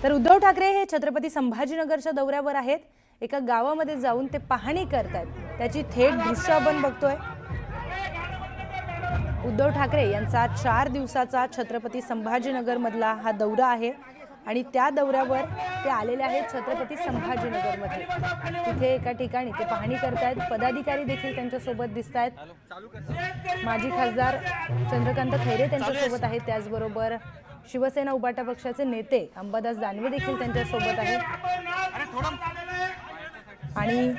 तर उद्धव ठाकरे हे छत्रपती संभाजीनगरच्या दौऱ्यावर आहेत। एका गावामध्ये जाऊन ते पाहणी करतात, त्याची थेट दृश्य आपण बघतोय। उद्धव ठाकरे यांचा 4 दिवसाचा छत्रपती संभाजीनगर मधला हा दौरा आहे आणि त्या दौऱ्यावर ते आलेले आहेत छत्रपती संभाजीनगर मध्ये। तिथे एका ठिकाणी ते पाहणी करतात, पदाधिकारी देखील त्यांच्या सोबत दिसतात। माजी खासदार चंद्रकांत खैरे त्यांच्या सोबत आहेत, त्याचबरोबर शिवसेना उबाटा पक्षाचे नेते अंबादास दानवे देखील त्यांच्या सोबत आहेत। आणि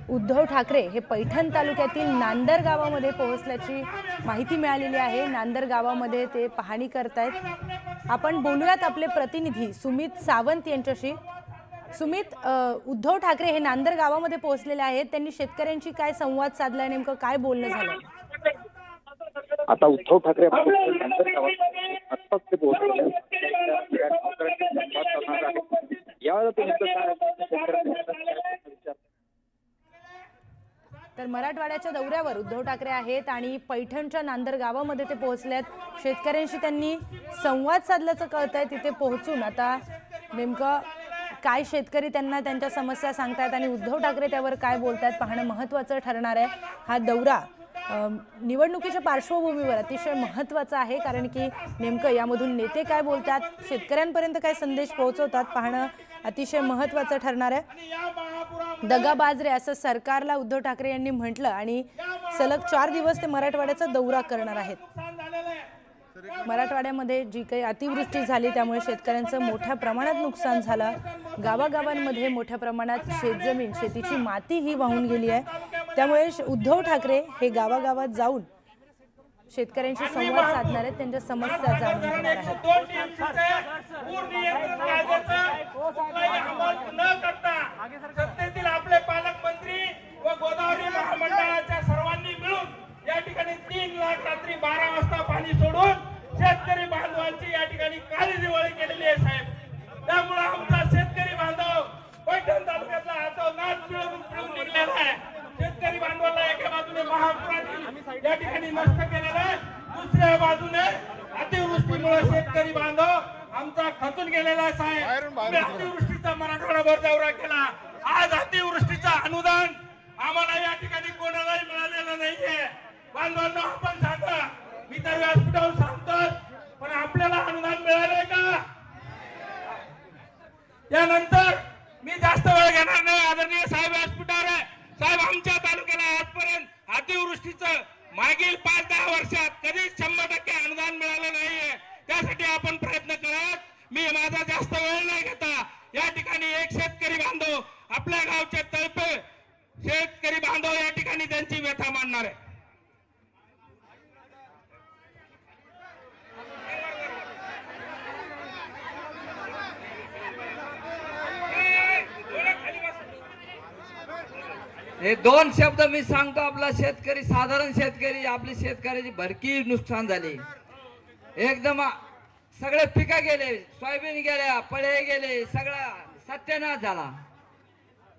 उद्धव ठाकरे हे पैठण तालुक्यातील नांदर गावामध्ये पोहोचल्याची माहिती मिळालेली आहे। नांदर गावामध्ये ते पाहणी करतायत। आपण बोलूयात आपले प्रतिनिधी सुमित सावंत यांच्याशी। सुमित, उद्धव ठाकरे हे नांदर गावामध्ये पोहोचलेले आहेत, त्यांनी शेतकऱ्यांशी काय संवाद साधलाय, नेमकं काय बोलणं झालं? आता उद्धव ठाकरे नांदर गावात आत्ताच ते पोहोचले। तर मराठवाड्याच्या दौऱ्यावर उद्धव ठाकरे आहेत आणि पैठणच्या नांदर गावामध्ये ते पोहोचलेत। शेतकऱ्यांशी त्यांनी संवाद साधल्याचं कळतंय। तिथे पोहोचून आता नेमकं काय शेतकरी त्यांना त्यांच्या समस्या सांगतात आणि उद्धव ठाकरे त्यावर काय बोलतात पाहणं महत्त्वाचं ठरणार आहे। हा दौरा निवडणुकीच्या पार्श्वभूमीवर अतिशय महत्त्वाचा आहे, कारण की नेमकं यामधून नेते काय बोलतात, शेतकऱ्यांपर्यंत काय संदेश पोहोचवतात पाहणं अतिशय महत्त्वाचं ठरणार आहे। दगाबाज रे असं सरकारला उद्धव ठाकरे यांनी म्हटलं आणि सलग 4 दिवस ते मराठवाड्याचा दौरा करणार आहेत। मराठवाड्यामध्ये जी काही अतिवृष्टी झाली त्यामुळे शेतकऱ्यांचं मोठ्या प्रमाणात नुकसान झालं। गावागावांमध्ये मोठ्या प्रमाणात शेतजमीन, शेतीची माती ही वाहून गेली आहे। त्यामुळे उद्धव ठाकरे हे गावागावात जाऊन शेतकऱ्यांशी संवाद साधणार आहेत, त्यांच्या समस्या जाणून घेणार आहेत। सत्तेतील आपले पालकमंत्री व गोदावरी महामंडळाच्या सर्वांनी मिळून या ठिकाणी 3 लाख रात्री 12 वाजता पाणी सोडून शेतकरी बांधवांची या ठिकाणी काळी दिवाळी केलेली आहे साहेब। त्यामुळे आमचा शेतकरी बांधव पैठण तालुक्यातला हातो नाच पिळून निघलेला आहे। शेतकरी बांधवाला एका बाजूने महापुराने या ठिकाणी नष्ट केलेला आहे, दुसऱ्या बाजूने अतिवृष्टीमुळे शेतकरी बांधव आमचा खचून गेलेला आहे साहेब। अतिवृष्टीचा मराठवाड्यावर दौरा केला, आज अतिवृष्टीचा अनुदान आम्हाला या ठिकाणी कोणालाही मिळालेलं नाहीये। बांधवांना आपण सांगा, मी तर व्यासपीठावर सांगतो, पण आपल्याला अनुदान मिळालंय का? त्यानंतर मी जास्त वेळ घेणार नाही, आदरणीय साहेब व्यासपीठावर आहे। साहेब, आमच्या तालुक्याला आजपर्यंत अतिवृष्टीचं मागील 5-10 वर्षात कधीच 100% अनुदान मिळालं नाहीये। त्यासाठी आपण प्रयत्न करत, मी माझा जास्त वेळ नाही घेता, या ठिकाणी एक शेतकरी बांधव आपल्या गावचे तळपे शेतकरी बांधव या ठिकाणी त्यांची व्यथा मांडणार आहे। हे 2 शब्द मी सांगतो। आपला शेतकरी, साधारण शेतकरी, आपली शेतकऱ्याची भरकी नुकसान झाली। एकदम सगळे पिका गेले, सोयाबीन गेल्या, पळे गेले, सगळा सत्यानाश झाला।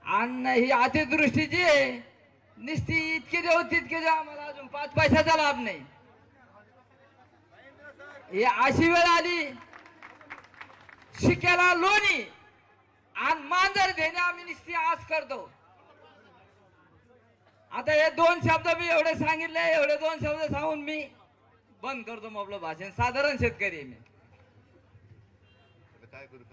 आणि ही अतिवृष्टी जी आहे निस्ती इतके देऊ तितके देऊ, आम्हाला अजून 5 पैशाचा लाभ नाही। ही अशी वेळ आली, शिक्याला लोणी आणि मांजर देणे आम्ही निस्ती आस करतो। आता हे 2 शब्द मी एवढे सांगितले, एवढे 2 शब्द सांगून मी बंद करतो मग आपलं भाषण। साधारण शेतकरी मी काय करू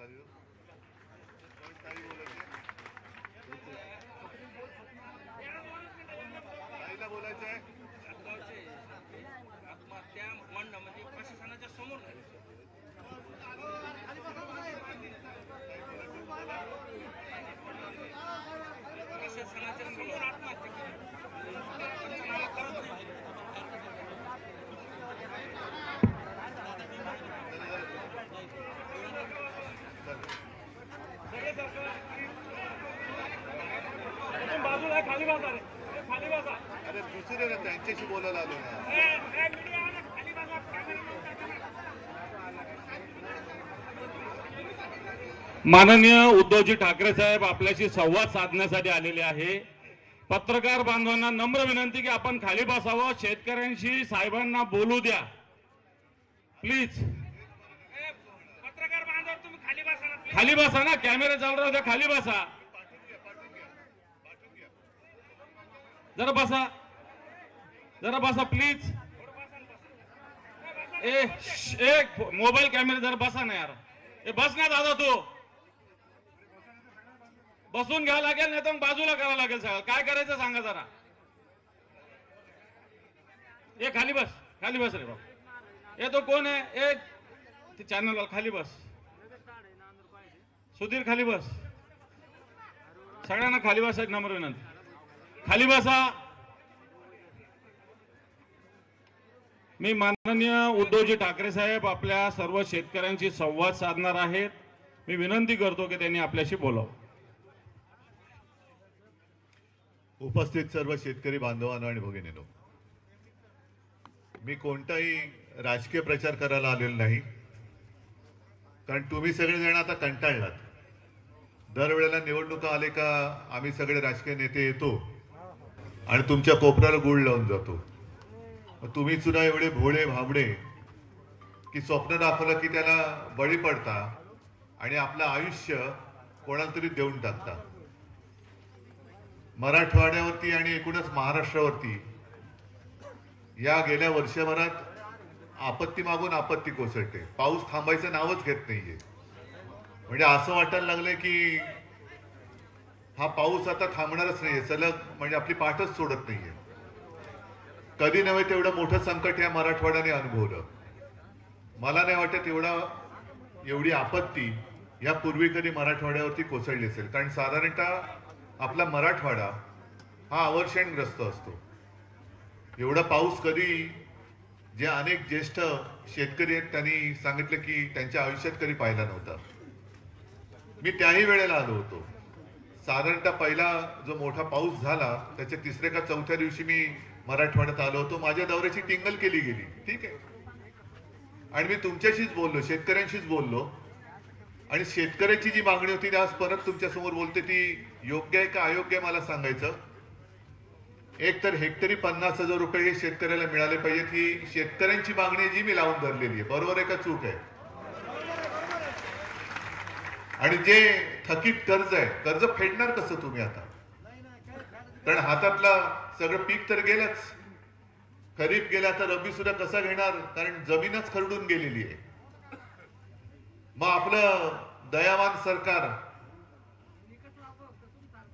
बोलायचंय त्या मंडळामध्ये प्रशासनाच्या समोर प्रशासनाच्या समोर आत्महत्या केली। बाजूला खाली बाजार आहे, खाली बाजार। अरे दुसरे ना त्यांच्याशी बोलायला आलो ना। माननीय उद्धवजी ठाकरे साहेब आपल्याशी संवाद साधण्यासाठी आलेले आहे। पत्रकार बांधवांना नम्र विनंती की आपण खाली बसावं, शेतकऱ्यांशी साहेबांना बोलू द्या प्लीज। पत्रकार बांधव तुम्ही खाली खाली बसा ना, कॅमेरा चालू राहू द्या, खाली बसा, जरा बसा, जरा बसा प्लीज. एक मोबाईल कॅमेरा जरा बसा ना यार. बस ना दादा, तू बसून घ्यावं लागेल, नाही तर मग बाजूला करावं लागेल. सगळं काय करायचं सांगा जरा. ए खाली बस, खाली बस रे बाबा. ए तो कोण आहे? ते चॅनल खाली बस. सुधीर खाली बस. सगळ्यांना खाली बस, एक नंबर विनंती, खाली बसा. मी माननीय उद्धवजी ठाकरे साहेब आपल्या सर्व शेतकऱ्यांशी संवाद साधणार आहेत. मी विनंती करतो की त्यांनी आपल्याशी बोलावं. उपस्थित सर्व शेतकरी बांधवांनो आणि भगिनींनो, मी कोणताही राजकीय प्रचार करायला आलेलो नाही, कारण तुम्ही सगळेजण आता कंटाळलात. दरवेळेला निवडणुका आले का आम्ही सगळे राजकीय नेते येतो आणि तुमच्या कोपऱ्याला गुळ लावून जातो. तुम्ही सुद्धा एवढे भोळे भाबडे की स्वप्न दाखवलं की त्याला बळी पडता आणि आपलं आयुष्य कोणाला तरी देऊन टाकता. मराठवाड्यावरती आणि एकूणच महाराष्ट्रावरती या गेल्या वर्षभरात आपत्ती मागून आपत्ती कोसळते. पाऊस थांबायचं नावच घेत नाहीये. म्हणजे असं वाटायला लागलंय की हा पाऊस आता थांबणारच नाहीये, सलग म्हणजे आपली पाठच सोडत नाहीये. कधी नव्हे तेवढं मोठं संकट या मराठवाड्याने अनुभवलं. मला नाही वाटत एवढी आपत्ती यापूर्वी कधी मराठवाड्यावरती कोसळली असेल, कारण साधारणतः आपला मराठवाडा हा अवर्षणग्रस्त असतो. एवढा पाऊस कधी, जे अनेक ज्येष्ठ शेतकरी आहेत त्यांनी सांगितलं की त्यांच्या आयुष्यात कधी पाहिला नव्हता. मी त्याही वेळेला आलो होतो. साधारणतः पहिला जो मोठा पाऊस झाला त्याच्या तिसऱ्या का चौथ्या दिवशी मी मराठवाड्यात आलो होतो. माझ्या दौऱ्याची टिंगल केली गेली, ठीक आहे, आणि मी तुमच्याशीच बोललो, शेतकऱ्यांशीच बोललो. आणि शेतकऱ्याची जी मागणी होती आज परत तुमच्या समोर बोलते, ती योग्य आहे का अयोग्य मला सांगायचं. एक तर हेक्टरी 50,000 रुपये हे शेतकऱ्याला मिळाले पाहिजेत, ही शेतकऱ्यांची मागणी जी मी लावून धरलेली आहे. बरोबर आहे का चूक आहे? आणि जे थकीत कर्ज आहे, कर्ज फेडणार कसं तुम्ही आता? कारण हातातला सगळं पीक तर गेलंच. खरीप गेला तर रब्बी सुद्धा कसा घेणार, कारण जमीनच खरडून गेलेली आहे. मग आपलं दयावान सरकार,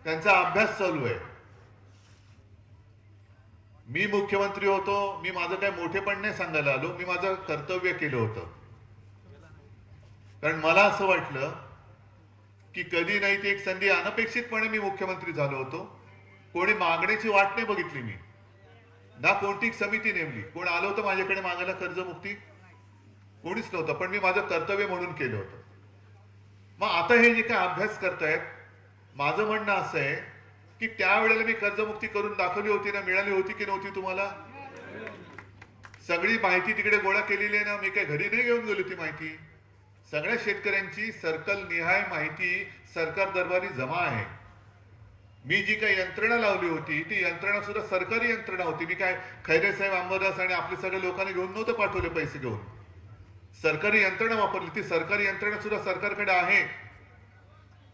त्यांचा अभ्यास चालू आहे. मी मुख्यमंत्री होतो, मी माझं काय मोठेपण नाही सांगायला आलो, मी माझं कर्तव्य केलं होतं. कारण मला असं वाटलं की कधी नाही ती एक संधी, अनपेक्षितपणे मी मुख्यमंत्री झालो होतो. कोणी मागण्याची वाट नाही बघितली मी, ना कोणती समिती नेमली. कोण आलं होतं माझ्याकडे मागायला कर्जमुक्ती? कोणीच नव्हतं, पण मी माझं कर्तव्य म्हणून केलं होतं. मग आता हे जे काय अभ्यास करतायत, माझं म्हणणं असं आहे की त्यावेळेला मी कर्जमुक्ती करून दाखवली होती ना, मिळाली होती की नव्हती तुम्हाला? सगळी माहिती तिकडे गोळा केलेली आहे ना, मी काय घरी नाही घेऊन गेलो ती माहिती. सगळ्या शेतकऱ्यांची सर्कल निहाय माहिती सरकार दरबारी जमा आहे. मी जी काही यंत्रणा लावली होती ती यंत्रणा सुद्धा सरकारी यंत्रणा होती. मी काय खैरे साहेब, अंबादास आणि आपले सगळे लोकांनी घेऊन नव्हतं पाठवले पैसे घेऊन, सरकारी यंत्रणा वापरली. ती सरकारी यंत्रणा सुद्धा सरकारकडे आहे.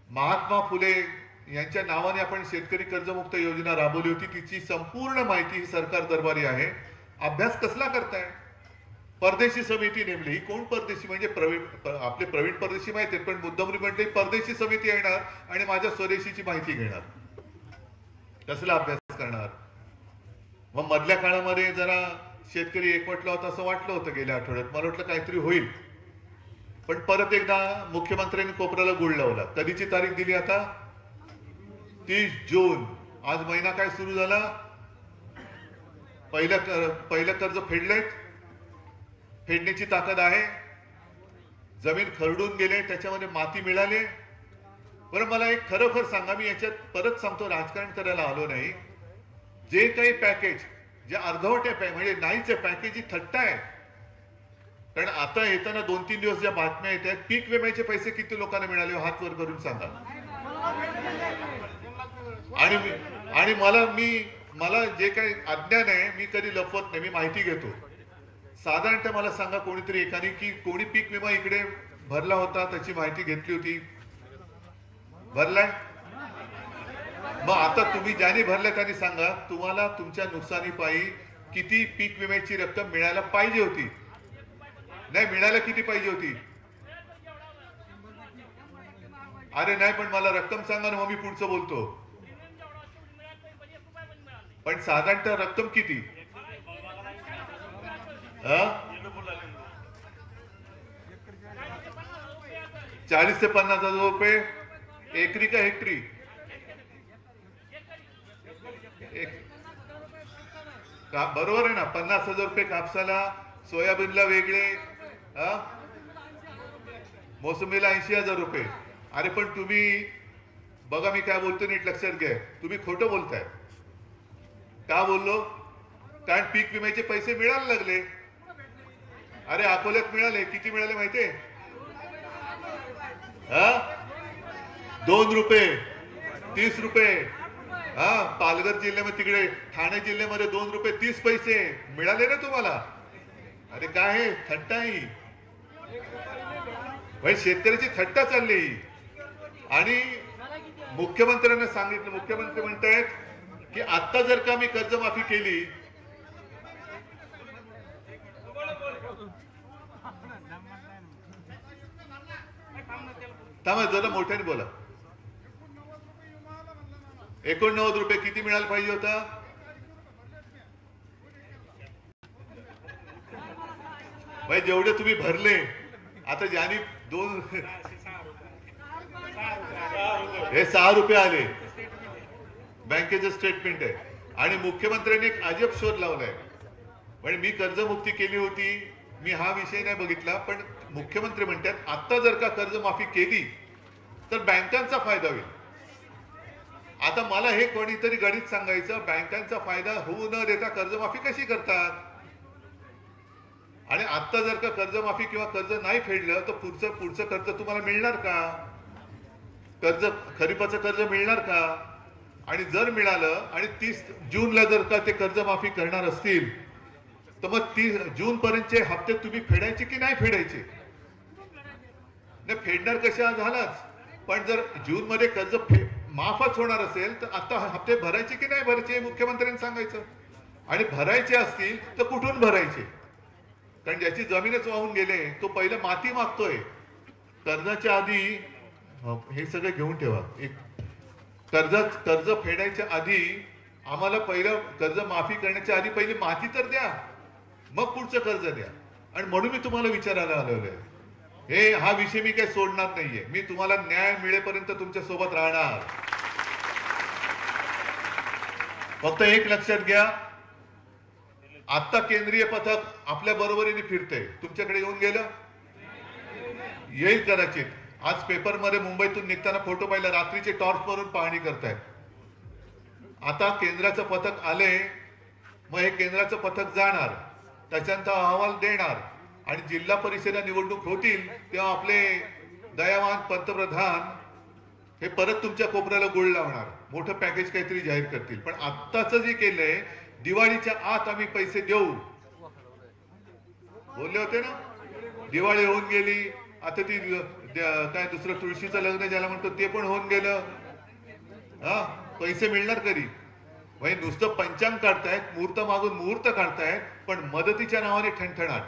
महात्मा फुले यांच्या नावाने आपण शेतकरी कर्जमुक्त योजना राबवली होती, तिची संपूर्ण माहिती ही सरकार दरबारी आहे. अभ्यास कसला करताय? परदेशी समिती नेमली. ही कोण परदेशी? म्हणजे आपले प्रवीण परदेशी माहिती आहेत, पण मुद्दामरी म्हटले परदेशी समिती येणार आणि माझ्या स्वदेशीची माहिती घेणार. कसला अभ्यास करणार? मग मधल्या काळामध्ये जरा शेतकरी एकवटला होता असं वाटलं होतं गेल्या आठवड्यात. मला वाटलं काहीतरी होईल, पण परत एकदा मुख्यमंत्र्यांनी कोपऱ्याला गुळ लावला. कधीची तारीख दिली आता? 30 जून. आज महिना काय सुरू झाला? पहिलं कर्ज फेडलेत, फेडण्याची ताकद आहे. जमीन खरडून गेले, त्याच्यामध्ये माती मिळाले. बरं, मला एक खरोखर सांगा, मी याच्यात परत सांगतो, राजकारण करायला आलो नाही. जे काही पॅकेज जे अर्धवट आहे, म्हणजे नाहीच आहे पॅकेज, ही थट्टा आहे. कारण आता येताना 2-3 दिवस ज्या बातम्या येत आहेत, पीक विम्याचे पैसे किती लोकांना मिळाले हात वर करून सांगा. आणि मला जे काही अज्ञान आहे, मी कधी लपवत नाही, मी माहिती घेतो. साधारणतः मला सांगा कोणीतरी एकाने की कोणी पीक विमा इकडे भरला होता, त्याची माहिती घेतली होती, भरलाय? मग आता तुम्ही ज्यांनी भरल्या त्यांनी सांगा, तुम्हाला तुमच्या नुकसानीपायी किती पीक विम्याची रक्कम मिळायला पाहिजे होती? नाही मिळायला किती पाहिजे होती? अरे नाही, पण मला रक्कम सांगा ना, मग मी पुढचं बोलतो. पण साधारणतः रक्कम किती? 40 ते 50,000 रुपये एकरी का हेक्टरी? बरोबर आहे ना. 50,000 रुपये कापसाला, सोयाबीनला वेगळे, मोसंबीला 80,000 रुपये. अरे पण तुम्ही बघा, मी काय बोलतो नीट लक्षात घ्या. तुम्ही खोटं बोलताय. का बोललो? कारण पीक विम्याचे पैसे मिळायला लागले. अरे अकोल्यात मिळाले. किती मिळाले माहितीये? 2 रुपये, 30 रुपये. पालघर जिल्ह्यामध्ये, तिकडे ठाणे जिल्ह्यामध्ये 2 रुपये 30 पैसे मिळाले ना तुम्हाला. अरे काय हे थट्टा ही भाई, शेतकऱ्याची थट्टा चालली. आणि मुख्यमंत्र्यांना सांगितलं, मुख्यमंत्री म्हणतायत की आता जर का मी कर्जमाफी केली, थांबा जरा मोठ्याने बोला. 89 रुपये किती मिळायला पाहिजे होता? भाई जेवढे तुम्ही भरले, आता ज्यांनी 2 हे 6 रुपये आले. बँकेचं स्टेटमेंट आहे. आणि मुख्यमंत्र्यांनी एक अजब शोध लावलाय. म्हणजे मी कर्जमुक्ती केली होती, मी हा विषय नाही बघितला, पण मुख्यमंत्री म्हणतात आता जर का कर्जमाफी केली तर बँकांचा फायदा होईल. आता मला हे कोणीतरी गणित सांगायचं, बँकांचा फायदा होऊ न देता कर्जमाफी कशी करतात? आणि आता जर का कर्जमाफी किंवा कर्ज नाही फेडलं तर पुढचं कर्ज तुम्हाला मिळणार का? खरीपाचं कर्ज मिळणार का? आणि जर मिळालं आणि 30 जूनला जर का ते कर्जमाफी करणार असतील तर मग 30 जून पर्यंतचे हप्ते तुम्ही फेडायचे की नाही फेडायचे? नाही फेडणार कशा झालाच, पण जर जून मध्ये कर्ज माफच होणार असेल तर आता हप्ते भरायचे की नाही भरायचे हे मुख्यमंत्र्यांनी सांगायचं. आणि भरायचे असतील तर कुठून भरायचे? कारण ज्याची जमीनच वाहून गेले तो पहिलं माती मागतोय. कर्जाच्या आधी हे सगळं घेऊन ठेवा. एक कर्ज फेडायच्या आधी आम्हाला पहिलं कर्ज माफी करण्याच्या आधी पहिली माती तर द्या, मग पुढचं कर्ज द्या. आणि म्हणून मी तुम्हाला विचारायला आलेलो आहे. हा विषय मी काही सोडणार नाहीये. मी तुम्हाला न्याय मिळेपर्यंत तुमच्या सोबत राहणार. फक्त एक लक्षात घ्या, आता केंद्रीय पथक आपल्या बरोबरीने फिरते. तुमच्याकडे येऊन गेलं? येईल कदाचित. आज पेपरमध्ये मुंबईतून निघताना फोटो पाहिला, रात्रीचे टॉर्च वरून पाहणी करतायत. आता केंद्राचं पथक आले, मग हे केंद्राचं पथक जाणार, त्याच्यानंतर अहवाल देणार आणि जिल्हा परिषदा निवडणूक होतील तेव्हा आपले दयावान पंतप्रधान हे परत तुमच्या कोपऱ्याला गुळ लावणार, मोठं पॅकेज काहीतरी जाहीर करतील. पण आत्ताच जे केलंय, दिवाळीच्या आत आम्ही पैसे देऊ बोलले होते ना. दिवाळी होऊन गेली, आता ती काय दुसरं तुळशीचं लग्न ज्याला म्हणतो ते पण होऊन गेलं. पैसे मिळणार कधी? नुसतं पंचांग काढतायत, मुहूर्त मागून मुहूर्त काढतायत, पण मदतीच्या नावाने ठणठणाट.